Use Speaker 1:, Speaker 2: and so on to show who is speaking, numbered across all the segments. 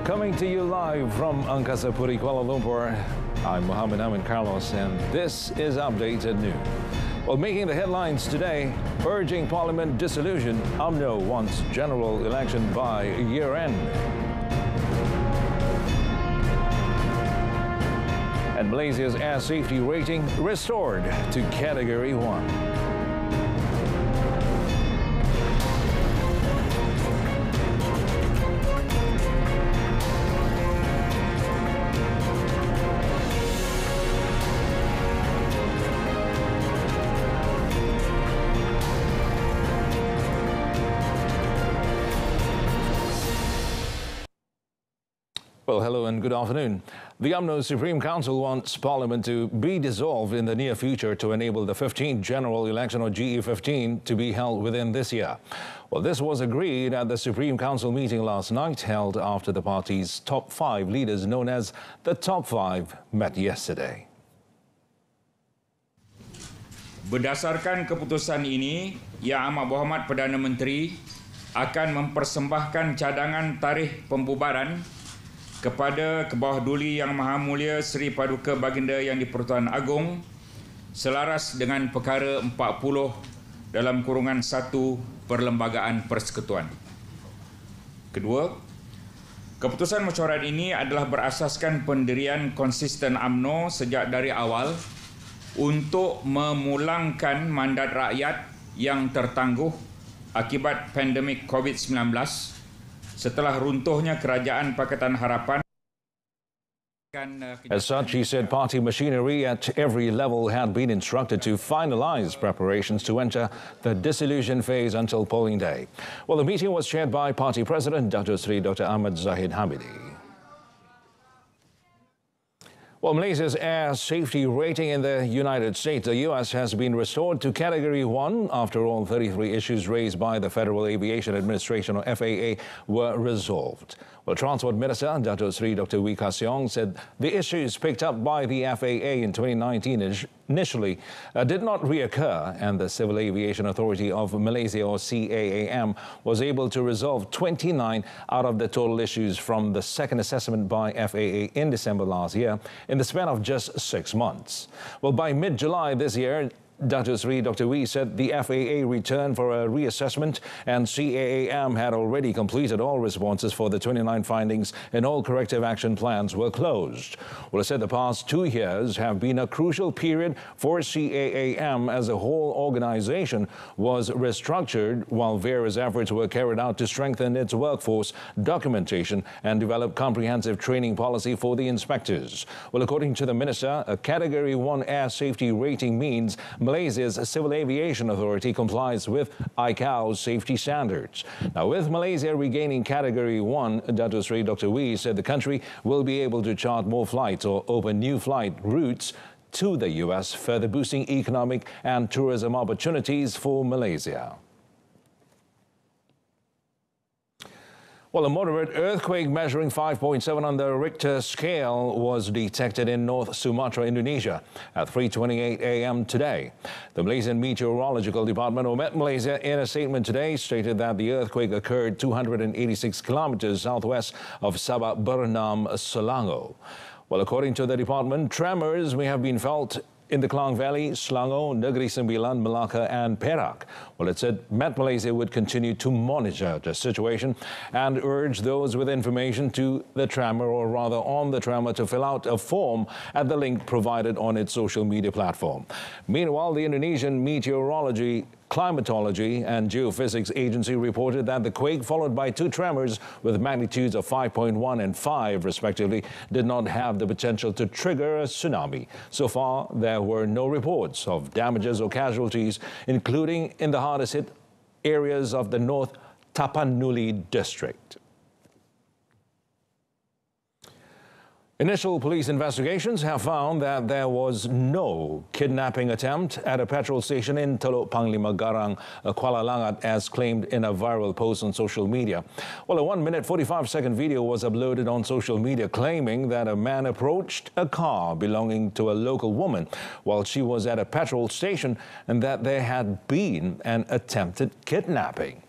Speaker 1: Well, coming to you live from Angkasa Puri, Kuala Lumpur, I'm Muhammad Amin Carlos, and this is Updated News. Well, making the headlines today, urging Parliament dissolution, UMNO wants general election by year-end. And Malaysia's air safety rating restored to Category 1. Well, hello and good afternoon. The UMNO Supreme Council wants Parliament to be dissolved in the near future to enable the 15th general election, or GE15, to be held within this year. Well, this was agreed at the Supreme Council meeting last night, held after the party's top 5 leaders, known as the Top 5, met yesterday.
Speaker 2: Berdasarkan keputusan ini, Yang Amat Berhormat Perdana Menteri akan mempersembahkan cadangan tarikh pembubaran kepada Kebawah Duli Yang Maha Mulia Seri Paduka Baginda Yang di-Pertuan Agong selaras dengan perkara 40 dalam kurungan 1 Perlembagaan Persekutuan. Kedua, keputusan mesyuarat ini adalah berasaskan pendirian konsisten UMNO sejak dari awal untuk memulangkan mandat rakyat yang tertangguh akibat pandemik COVID-19 setelah runtuhnya Kerajaan Pakatan Harapan.
Speaker 1: As such, he said party machinery at every level had been instructed to finalize preparations to enter the dissolution phase until polling day. Well, the meeting was chaired by Party President Dr. Ahmad Zahid Hamidi. Well, Malaysia's air safety rating in the United States, the U.S., has been restored to Category 1 after all 33 issues raised by the Federal Aviation Administration, or FAA, were resolved. Well, Transport Minister Dr. Wee Ka Siong said the issues picked up by the FAA in 2019 initially did not reoccur, and the Civil Aviation Authority of Malaysia, or CAAM, was able to resolve 29 out of the total issues from the second assessment by FAA in December last year in the span of just 6 months. Well, by mid-July this year, Dr. Wee said the FAA returned for a reassessment, and CAAM had already completed all responses for the 29 findings, and all corrective action plans were closed. Well, it said the past 2 years have been a crucial period for CAAM as a whole organization was restructured, while various efforts were carried out to strengthen its workforce, documentation, and develop comprehensive training policy for the inspectors. Well, according to the minister, a Category 1 air safety rating means Malaysia's Civil Aviation Authority complies with ICAO's safety standards. Now, with Malaysia regaining Category 1, Dr. Wee said the country will be able to chart more flights or open new flight routes to the U.S., further boosting economic and tourism opportunities for Malaysia. Well, a moderate earthquake measuring 5.7 on the Richter scale was detected in North Sumatra, Indonesia at 3:28 a.m. today. The Malaysian Meteorological Department, or Met Malaysia, in a statement today stated that the earthquake occurred 286 kilometers southwest of Sabak Bernam, Selangor. Well, according to the department, tremors may have been felt in the Klang Valley, Selangor, Negeri Sembilan, Melaka and Perak. Well, it said Met Malaysia would continue to monitor the situation and urge those with information to the tremor, or rather on the tremor, to fill out a form at the link provided on its social media platform. Meanwhile, the Indonesian Meteorology, Climatology and Geophysics Agency reported that the quake, followed by 2 tremors with magnitudes of 5.1 and 5 respectively, did not have the potential to trigger a tsunami. So far, there were no reports of damages or casualties, including in the hardest hit areas of the North Tapanuli district. Initial police investigations have found that there was no kidnapping attempt at a petrol station in Teluk Panglima Garang, Kuala Langat, as claimed in a viral post on social media. Well, a 1-minute 45-second video was uploaded on social media claiming that a man approached a car belonging to a local woman while she was at a petrol station and that there had been an attempted kidnapping.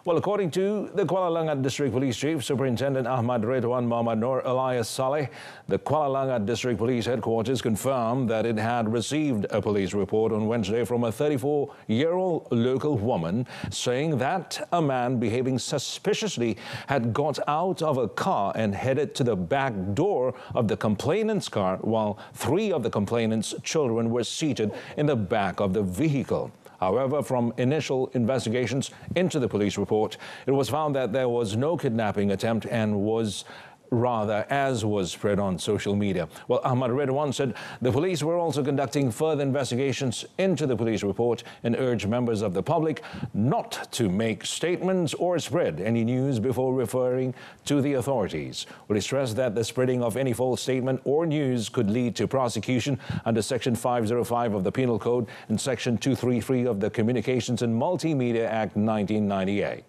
Speaker 1: Well, according to the Kuala Lumpur District Police Chief, Superintendent Ahmad Redwan Muhammad Noor Elias Saleh, the Kuala Lumpur District Police Headquarters confirmed that it had received a police report on Wednesday from a 34-year-old local woman saying that a man behaving suspiciously had got out of a car and headed to the back door of the complainant's car while 3 of the complainant's children were seated in the back of the vehicle. However, from initial investigations into the police report, it was found that there was no kidnapping attempt and was rather as was spread on social media. Well, Ahmad Redwan said the police were also conducting further investigations into the police report and urged members of the public not to make statements or spread any news before referring to the authorities. Well, he stressed that the spreading of any false statement or news could lead to prosecution under Section 505 of the Penal Code and Section 233 of the Communications and Multimedia Act 1998.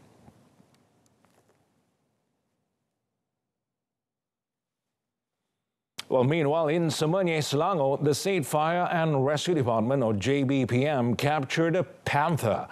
Speaker 1: Well, meanwhile, in Semasa, Selangor, the State Fire and Rescue Department, or JBPM, captured a panther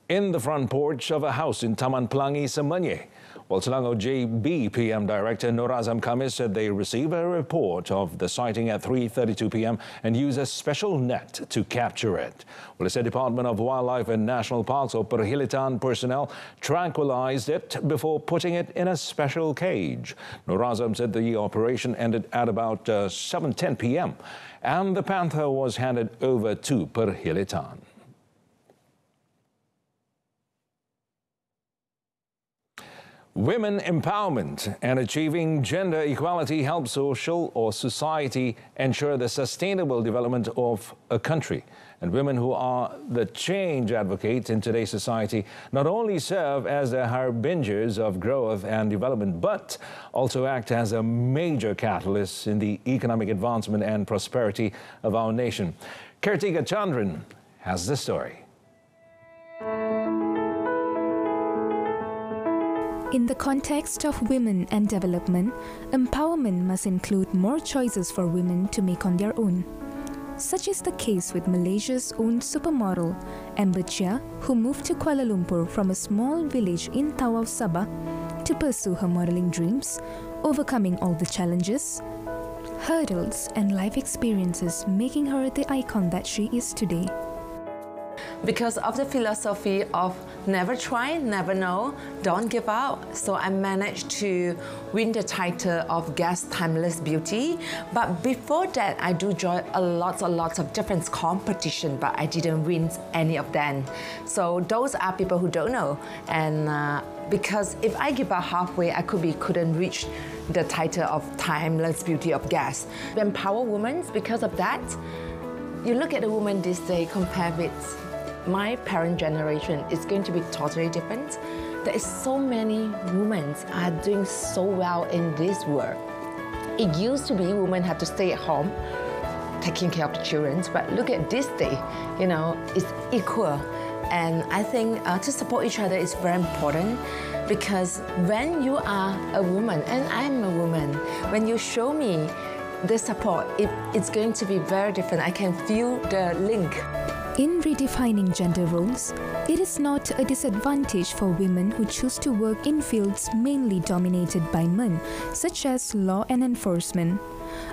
Speaker 1: in the front porch of a house in Taman Pelangi, Semasa. Well, Selangor JBPM Director Nur Azam Khamis said they received a report of the sighting at 3:32 p.m. and used a special net to capture it. Well, it said Department of Wildlife and National Parks or Perhilitan personnel tranquilized it before putting it in a special cage. Nur Azam said the operation ended at about 7:10 p.m. and the panther was handed over to Perhilitan. Women empowerment and achieving gender equality help social or society ensure the sustainable development of a country. And women who are the change advocates in today's society not only serve as the harbingers of growth and development, but also act as a major catalyst in the economic advancement and prosperity of our nation. Kartika Chandran has the story.
Speaker 3: In the context of women and development, empowerment must include more choices for women to make on their own. Such is the case with Malaysia's own supermodel, Amber Chia, who moved to Kuala Lumpur from a small village in Tawau, Sabah, to pursue her modeling dreams, overcoming all the challenges, hurdles, and life experiences, making her the icon that she is today.
Speaker 4: Because of the philosophy of never try, never know, don't give up. So I managed to win the title of Guest Timeless Beauty. But before that, I do join a lot of different competition, but I didn't win any of them. So those are people who don't know. And because if I give up halfway, I couldn't reach the title of Timeless Beauty of Guest. We empower women because of that. You look at a woman this day compared with my parent generation, it's going to be totally different. There is so many women are doing so well in this world. It used to be women have to stay at home, taking care of the children, but look at this day, you know, it's equal. And I think to support each other is very important because when you are a woman, and I'm a woman, when you show me the support, it's going to be very different. I can feel the link.
Speaker 3: In redefining gender roles, it is not a disadvantage for women who choose to work in fields mainly dominated by men, such as law and enforcement.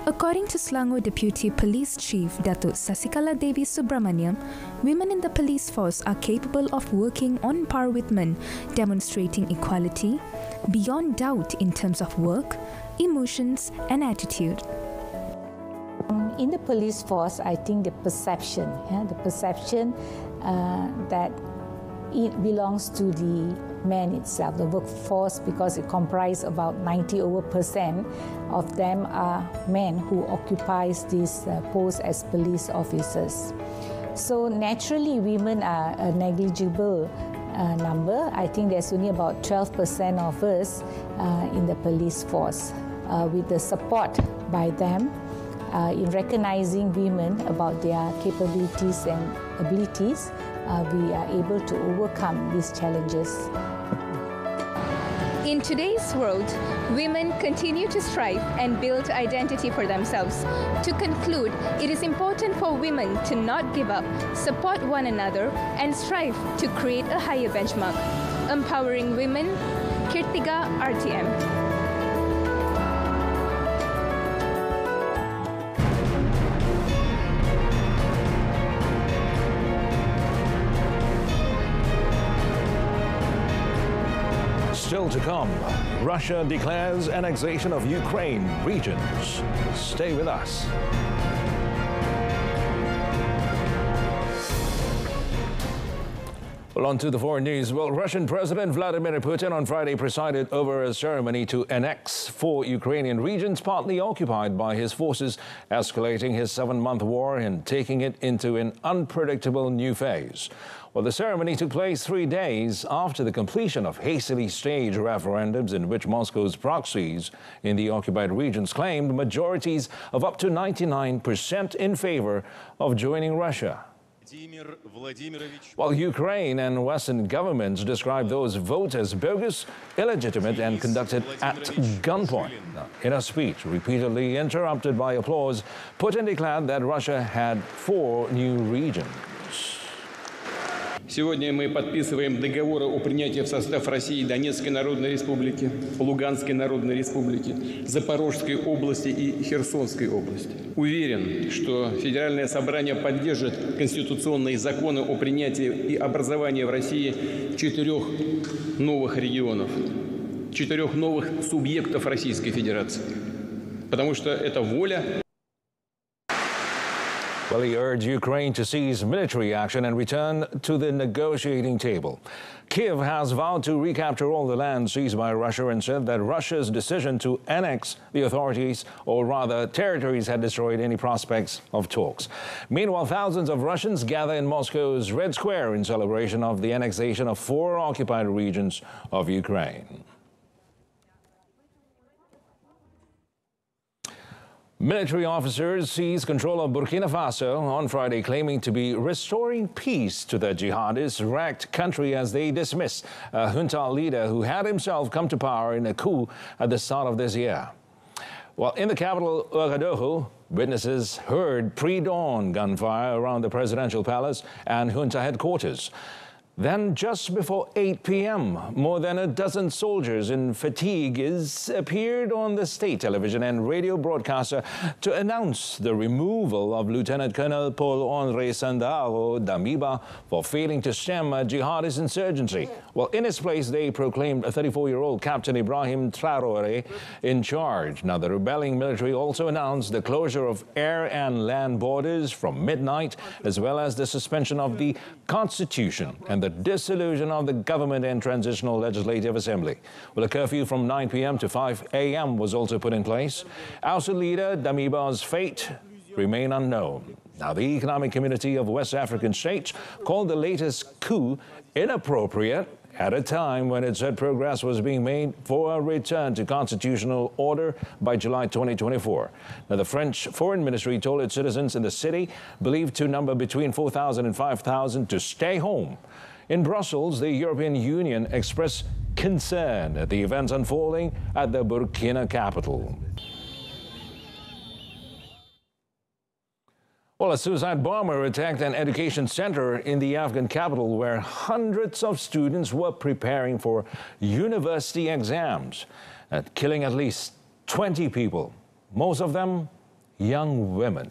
Speaker 3: According to Selangor Deputy Police Chief Datuk Sasikala Devi Subramaniam, women in the police force are capable of working on par with men, demonstrating equality, beyond doubt in terms of work, emotions and attitude.
Speaker 5: In the police force, I think the perception that it belongs to the men itself, the workforce, because it comprises about 90% of them are men who occupies this post as police officers. So naturally, women are a negligible number. I think there's only about 12% of us in the police force. With the support by them, in recognizing women about their capabilities and abilities, we are able to overcome these challenges.
Speaker 6: In today's world, women continue to strive and build identity for themselves. To conclude, it is important for women to not give up, support one another, and strive to create a higher benchmark. empowering women, Berita RTM.
Speaker 1: Still to come, Russia declares annexation of Ukraine regions. Stay with us. Well, on to the foreign news. Well, Russian President Vladimir Putin on Friday presided over a ceremony to annex 4 Ukrainian regions partly occupied by his forces, escalating his 7-month war and taking it into an unpredictable new phase. Well, the ceremony took place 3 days after the completion of hastily staged referendums in which Moscow's proxies in the occupied regions claimed majorities of up to 99% in favor of joining Russia. While Ukraine and Western governments describe those votes as bogus, illegitimate and conducted at gunpoint. In a speech repeatedly interrupted by applause, Putin declared that Russia had 4 new regions.
Speaker 7: Сегодня мы подписываем договоры о принятии в состав России Донецкой Народной Республики, Луганской Народной Республики, Запорожской области и Херсонской области. Уверен, что Федеральное собрание поддержит конституционные законы о принятии и образовании в России 4 новых регионов, 4 новых субъектов Российской Федерации. Потому что это воля.
Speaker 1: Well, he urged Ukraine to cease military action and return to the negotiating table. Kiev has vowed to recapture all the land seized by Russia and said that Russia's decision to annex the authorities, or rather territories, had destroyed any prospects of talks. Meanwhile, thousands of Russians gather in Moscow's Red Square in celebration of the annexation of 4 occupied regions of Ukraine. Military officers seized control of Burkina Faso on Friday, claiming to be restoring peace to the jihadist-wrecked country as they dismiss a junta leader who had himself come to power in a coup at the start of this year. Well, in the capital, Ouagadougou, witnesses heard pre-dawn gunfire around the presidential palace and junta headquarters. Then, just before 8 p.m., more than a dozen soldiers in fatigues appeared on the state television and radio broadcaster to announce the removal of Lieutenant Colonel Paul-Henri Sandaro Damiba for failing to stem a jihadist insurgency. Well, in his place, they proclaimed a 34-year-old Captain Ibrahim Traoré in charge. Now, the rebelling military also announced the closure of air and land borders from midnight, as well as the suspension of the Constitution and the dissolution of the government and transitional legislative assembly. Well, a curfew from 9 p.m. to 5 a.m. was also put in place. Ousted leader Damiba's fate remain unknown. Now, the Economic Community of West African States called the latest coup inappropriate at a time when it said progress was being made for a return to constitutional order by July 2024. Now, the French Foreign Ministry told its citizens in the city, believed to number between 4,000 and 5,000, to stay home. In Brussels, the European Union expressed concern at the events unfolding at the Burkina capital. Well, a suicide bomber attacked an education center in the Afghan capital where hundreds of students were preparing for university exams, killing at least 20 people, most of them young women.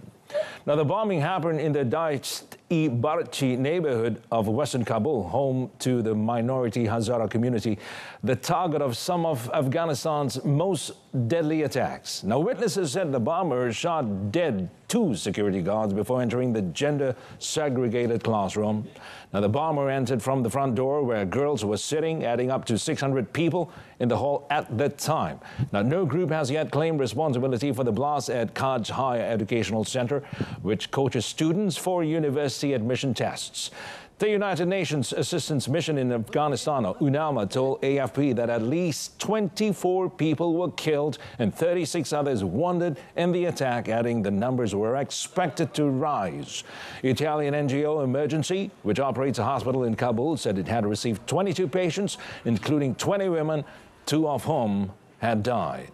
Speaker 1: Now, the bombing happened in the Dasht-e-Barchi neighborhood of western Kabul, home to the minority Hazara community, the target of some of Afghanistan's most deadly attacks. Now, witnesses said the bomber shot dead 2 security guards before entering the gender-segregated classroom. Now, the bomber entered from the front door where girls were sitting, adding up to 600 people in the hall at that time. Now, no group has yet claimed responsibility for the blast at Kaj Higher Educational Center, which coaches students for university admission tests. The United Nations Assistance Mission in Afghanistan, UNAMA, told AFP that at least 24 people were killed and 36 others wounded in the attack, adding the numbers were expected to rise. Italian NGO Emergency, which operates a hospital in Kabul, said it had received 22 patients, including 20 women, 2 of whom had died.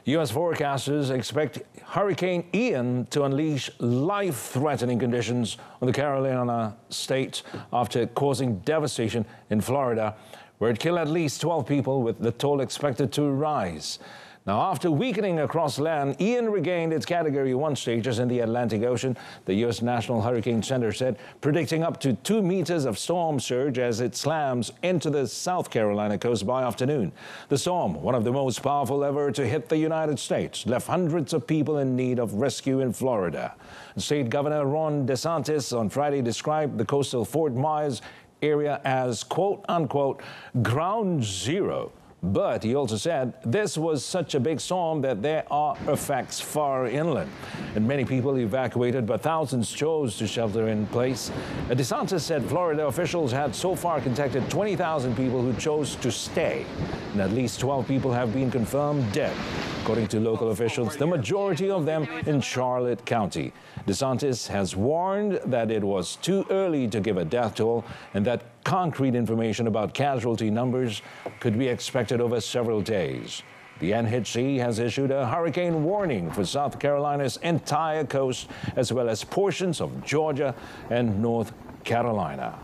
Speaker 1: U.S. forecasters expect Hurricane Ian to unleash life-threatening conditions on the Carolina state after causing devastation in Florida, where it killed at least 12 people, with the toll expected to rise. Now, after weakening across land, Ian regained its Category 1 status in the Atlantic Ocean, the U.S. National Hurricane Center said, predicting up to 2 meters of storm surge as it slams into the South Carolina coast by afternoon. The storm, one of the most powerful ever to hit the United States, left hundreds of people in need of rescue in Florida. State Governor Ron DeSantis on Friday described the coastal Fort Myers area as, quote-unquote, ground zero. But he also said this was such a big storm that there are effects far inland, and many people evacuated, but thousands chose to shelter in place. DeSantis said Florida officials had so far contacted 20,000 people who chose to stay, and at least 12 people have been confirmed dead, according to local officials, the majority of them in Charlotte County. DeSantis has warned that it was too early to give a death toll and that concrete information about casualty numbers could be expected over several days. The NHC has issued a hurricane warning for South Carolina's entire coast, as well as portions of Georgia and North Carolina.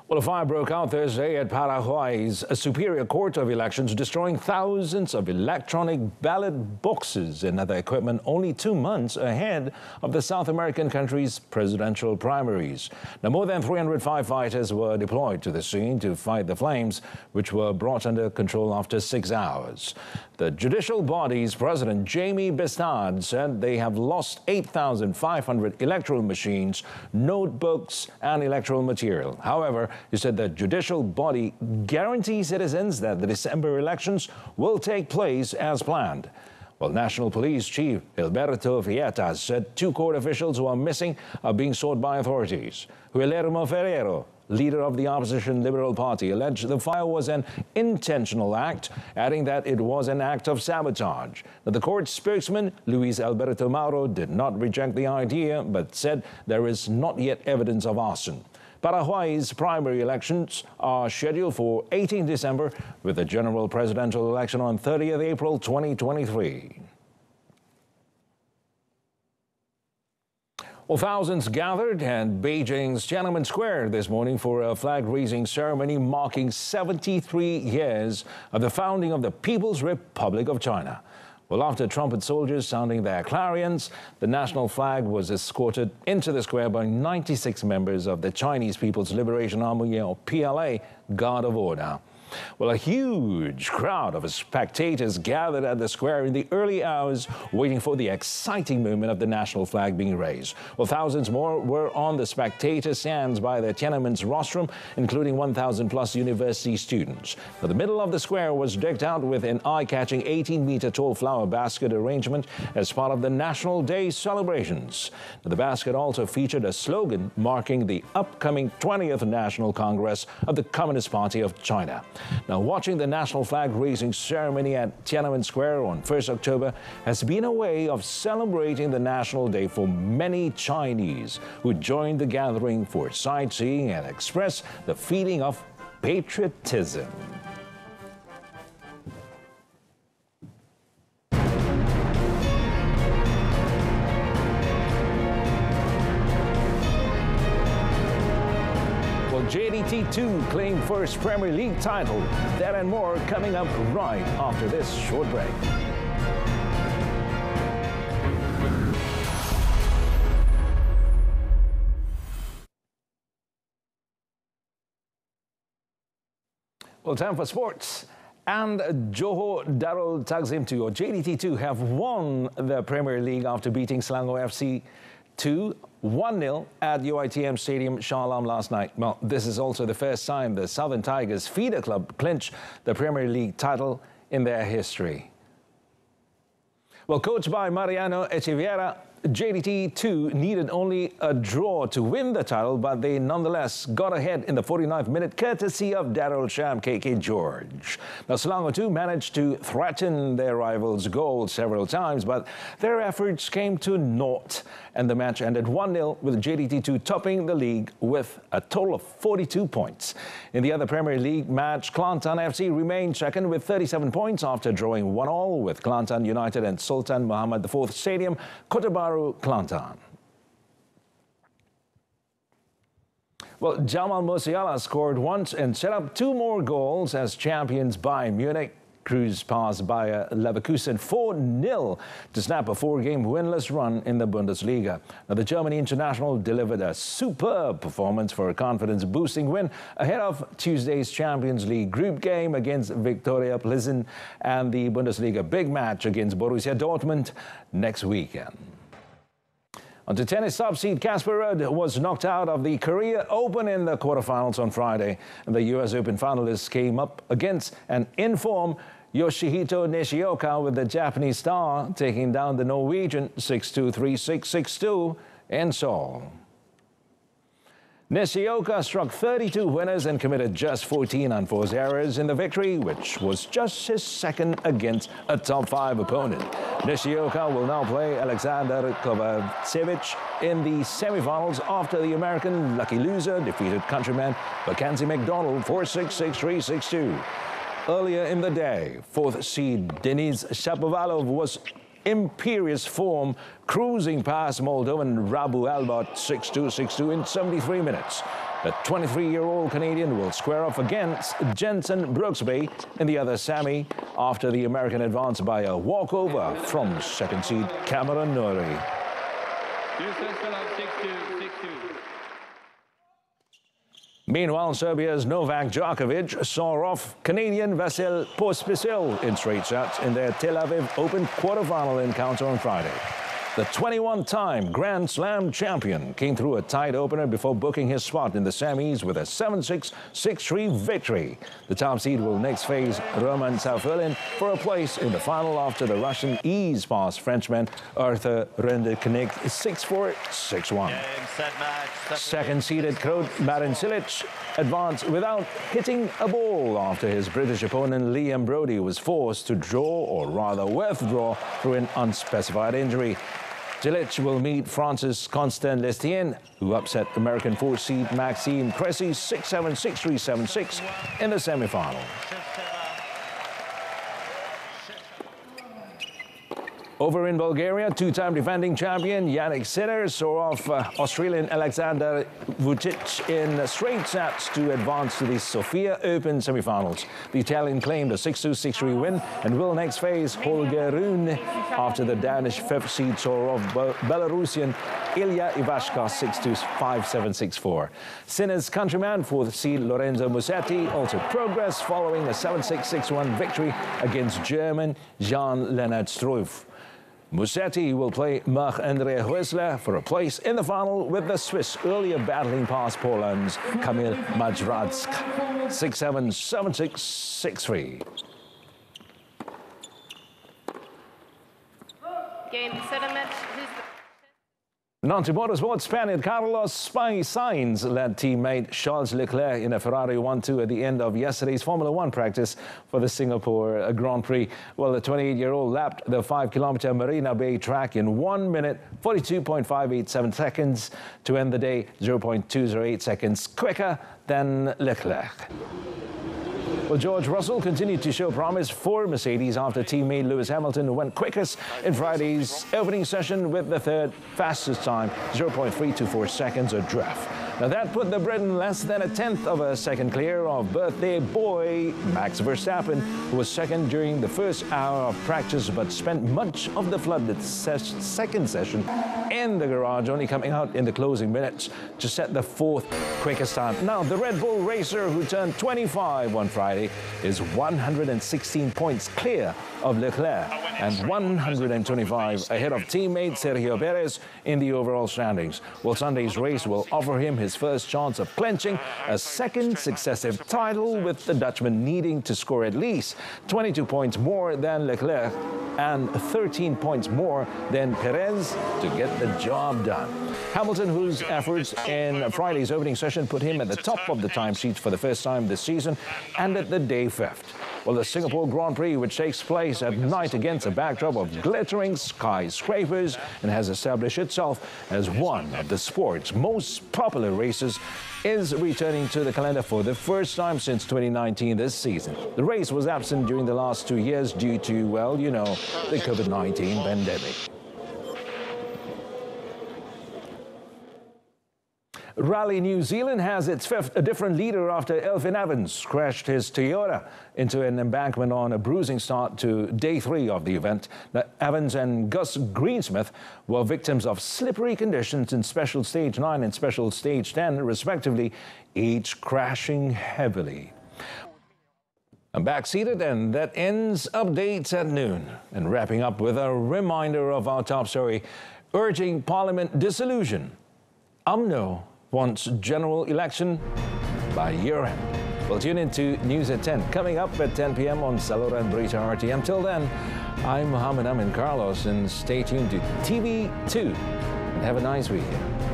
Speaker 1: Well, a fire broke out Thursday at Paraguay's Superior Court of Elections, destroying thousands of electronic ballot boxes and other equipment only 2 months ahead of the South American country's presidential primaries. Now, more than 300 firefighters were deployed to the scene to fight the flames, which were brought under control after 6 hours. The judicial body's president, Jamie Bestard, said they have lost 8,500 electoral machines, notebooks, and electoral material. However, he said the judicial body guarantees citizens that the December elections will take place as planned. Well, National Police Chief Alberto Vietas said 2 court officials who are missing are being sought by authorities. Guillermo Ferrero, leader of the opposition Liberal Party, alleged the fire was an intentional act, adding that it was an act of sabotage. Now, the court spokesman, Luis Alberto Mauro, did not reject the idea, but said there is not yet evidence of arson. Paraguay's primary elections are scheduled for 18 December, with the general presidential election on 30th April 2023. Well, thousands gathered at Beijing's Tiananmen Square this morning for a flag-raising ceremony marking 73 years of the founding of the People's Republic of China. Well, after trumpet soldiers sounding their clarions, the national flag was escorted into the square by 96 members of the Chinese People's Liberation Army, or PLA, Guard of Honor. Well, a huge crowd of spectators gathered at the square in the early hours, waiting for the exciting moment of the national flag being raised. Well, thousands more were on the spectator stands by the Tiananmen's rostrum, including 1,000+ university students. Now, the middle of the square was decked out with an eye-catching 18-meter-tall flower basket arrangement as part of the National Day celebrations. Now, the basket also featured a slogan marking the upcoming 20th National Congress of the Communist Party of China. Now, watching the national flag-raising ceremony at Tiananmen Square on 1st October has been a way of celebrating the National Day for many Chinese who joined the gathering for sightseeing and express the feeling of patriotism. JDT2 claimed first Premier League title. That and more coming up right after this short break. Well, time for sports. And Johor Darul Takzim 2, or JDT2, have won the Premier League after beating Selangor FC 1-0 at UITM Stadium, Shah Alam last night. Well, this is also the first time the Southern Tigers feeder club clinched the Premier League title in their history. Well, coached by Mariano Echeverria, JDT2 needed only a draw to win the title, but they nonetheless got ahead in the 49th minute courtesy of Daryl Sham KK George. Now, Selangor 2 managed to threaten their rivals' goal several times, but their efforts came to naught, and the match ended 1-0 with JDT2 topping the league with a total of 42 points. In the other Premier League match, Kelantan FC remained second with 37 points after drawing 1-1 with Kelantan United and Sultan Muhammad IV Stadium, Kota Baru, Kelantan. Well, Jamal Musiala scored once and set up 2 more goals as champions Bayern Munich cruised past Bayer Leverkusen 4-0 to snap a 4-game winless run in the Bundesliga. Now, the German international delivered a superb performance for a confidence-boosting win ahead of Tuesday's Champions League group game against Viktoria Plzen and the Bundesliga big match against Borussia Dortmund next weekend. On to tennis, top seed Casper Ruud was knocked out of the Korea Open in the quarterfinals on Friday. The U.S. Open finalists came up against an in-form Yoshihito Nishioka, with the Japanese star taking down the Norwegian 6-2, 3-6, 6-2 in Seoul. Nishioka struck 32 winners and committed just 14 unforced errors in the victory, which was just his second against a top-5 opponent. Nishioka will now play Alexander Kovacevic in the semi-finals after the American lucky loser defeated countryman Mackenzie McDonald 4-6, 6-3, 6-2. Earlier in the day, 4th seed Denis Shapovalov was imperious form, cruising past Moldovan Rabu Albot 6-2, 6-2 in 73 minutes. The 23-year-old Canadian will square off against Jensen Brooksby in the other semi after the American advanced by a walkover from 2nd seed Cameron Norrie. Meanwhile, Serbia's Novak Djokovic saw off Canadian Vasil Pospisil in straight sets in their Tel Aviv Open quarterfinal encounter on Friday. The 21-time Grand Slam champion came through a tight opener before booking his spot in the semis with a 7-6, 6-3 victory. The top seed will next face Roman Safelin for a place in the final after the Russian eased past Frenchman Arthur Rendekonig 6-4, 6-1. Second-seeded Croat Marin Cilic advanced without hitting a ball after his British opponent Liam Brodie was forced to draw, or rather withdraw, through an unspecified injury. Cilic will meet France's Constant Lestienne, who upset American 4th seed Maxime Cressy 6-7, 6-3, 7-6 in the semi-final. Over in Bulgaria, 2-time defending champion Yannick Sinner saw off Australian Alexander Vucic in straight sets to advance to the Sofia Open semi-finals. The Italian claimed a 6-2, 6-3 win and will next face Holger Rune after the Danish 5th seed saw off Belarusian Ilya Ivashka 6-2, 5-7, 6-4. Sinner's countryman, 4th seed Lorenzo Musetti, also progressed following a 7-6, 6-1 victory against German Jean-Leonard Struff. Musetti will play Marc-André Huesler for a place in the final with the Swiss earlier battling past Poland's Kamil Majradsk 6-7, 7-6, 6-3.
Speaker 8: Game, set a match.
Speaker 1: On to motorsport, Spaniard Carlos Sainz led teammate Charles Leclerc in a Ferrari 1-2 at the end of yesterday's Formula One practice for the Singapore Grand Prix. Well, the 28-year-old lapped the 5-kilometer Marina Bay track in 1 minute, 42.587 seconds to end the day 0.208 seconds quicker than Leclerc. Well, George Russell continued to show promise for Mercedes after teammate Lewis Hamilton went quickest in Friday's opening session with the third fastest time, 0.324 seconds adrift. Now, that put the Briton less than a tenth of a second clear of birthday boy Max Verstappen, who was second during the first hour of practice but spent much of the flooded second session in the garage, only coming out in the closing minutes to set the 4th quickest time. Now, the Red Bull racer, who turned 25 on Friday, is 116 points clear of Leclerc and 125 ahead of teammate Sergio Perez in the overall standings. Well, Sunday's race will offer him his first chance of clinching a second successive title, with the Dutchman needing to score at least 22 points more than Leclerc and 13 points more than Perez to get the job done. Hamilton, whose efforts in Friday's opening session put him at the top of the timesheets for the first time this season, ended the day fifth. Well, the Singapore Grand Prix, which takes place at night against a backdrop of glittering skyscrapers and has established itself as one of the sport's most popular races, is returning to the calendar for the first time since 2019 this season. The race was absent during the last 2 years due to, well, you know, the COVID-19 pandemic. Rally New Zealand has its fifth different leader after Elfyn Evans crashed his Toyota into an embankment on a bruising start to day 3 of the event. Now, Evans and Gus Greensmith were victims of slippery conditions in Special Stage 9 and Special Stage 10, respectively, each crashing heavily. I'm back seated, and that ends updates at noon. And wrapping up with a reminder of our top story, urging Parliament dissolution. UMNO wants general election by year-end. We'll tune into News at 10, coming up at 10 p.m. on Saluran Berita RTM. Till then, I'm Muhammad Amin Carlos, and stay tuned to TV2. And have a nice weekend.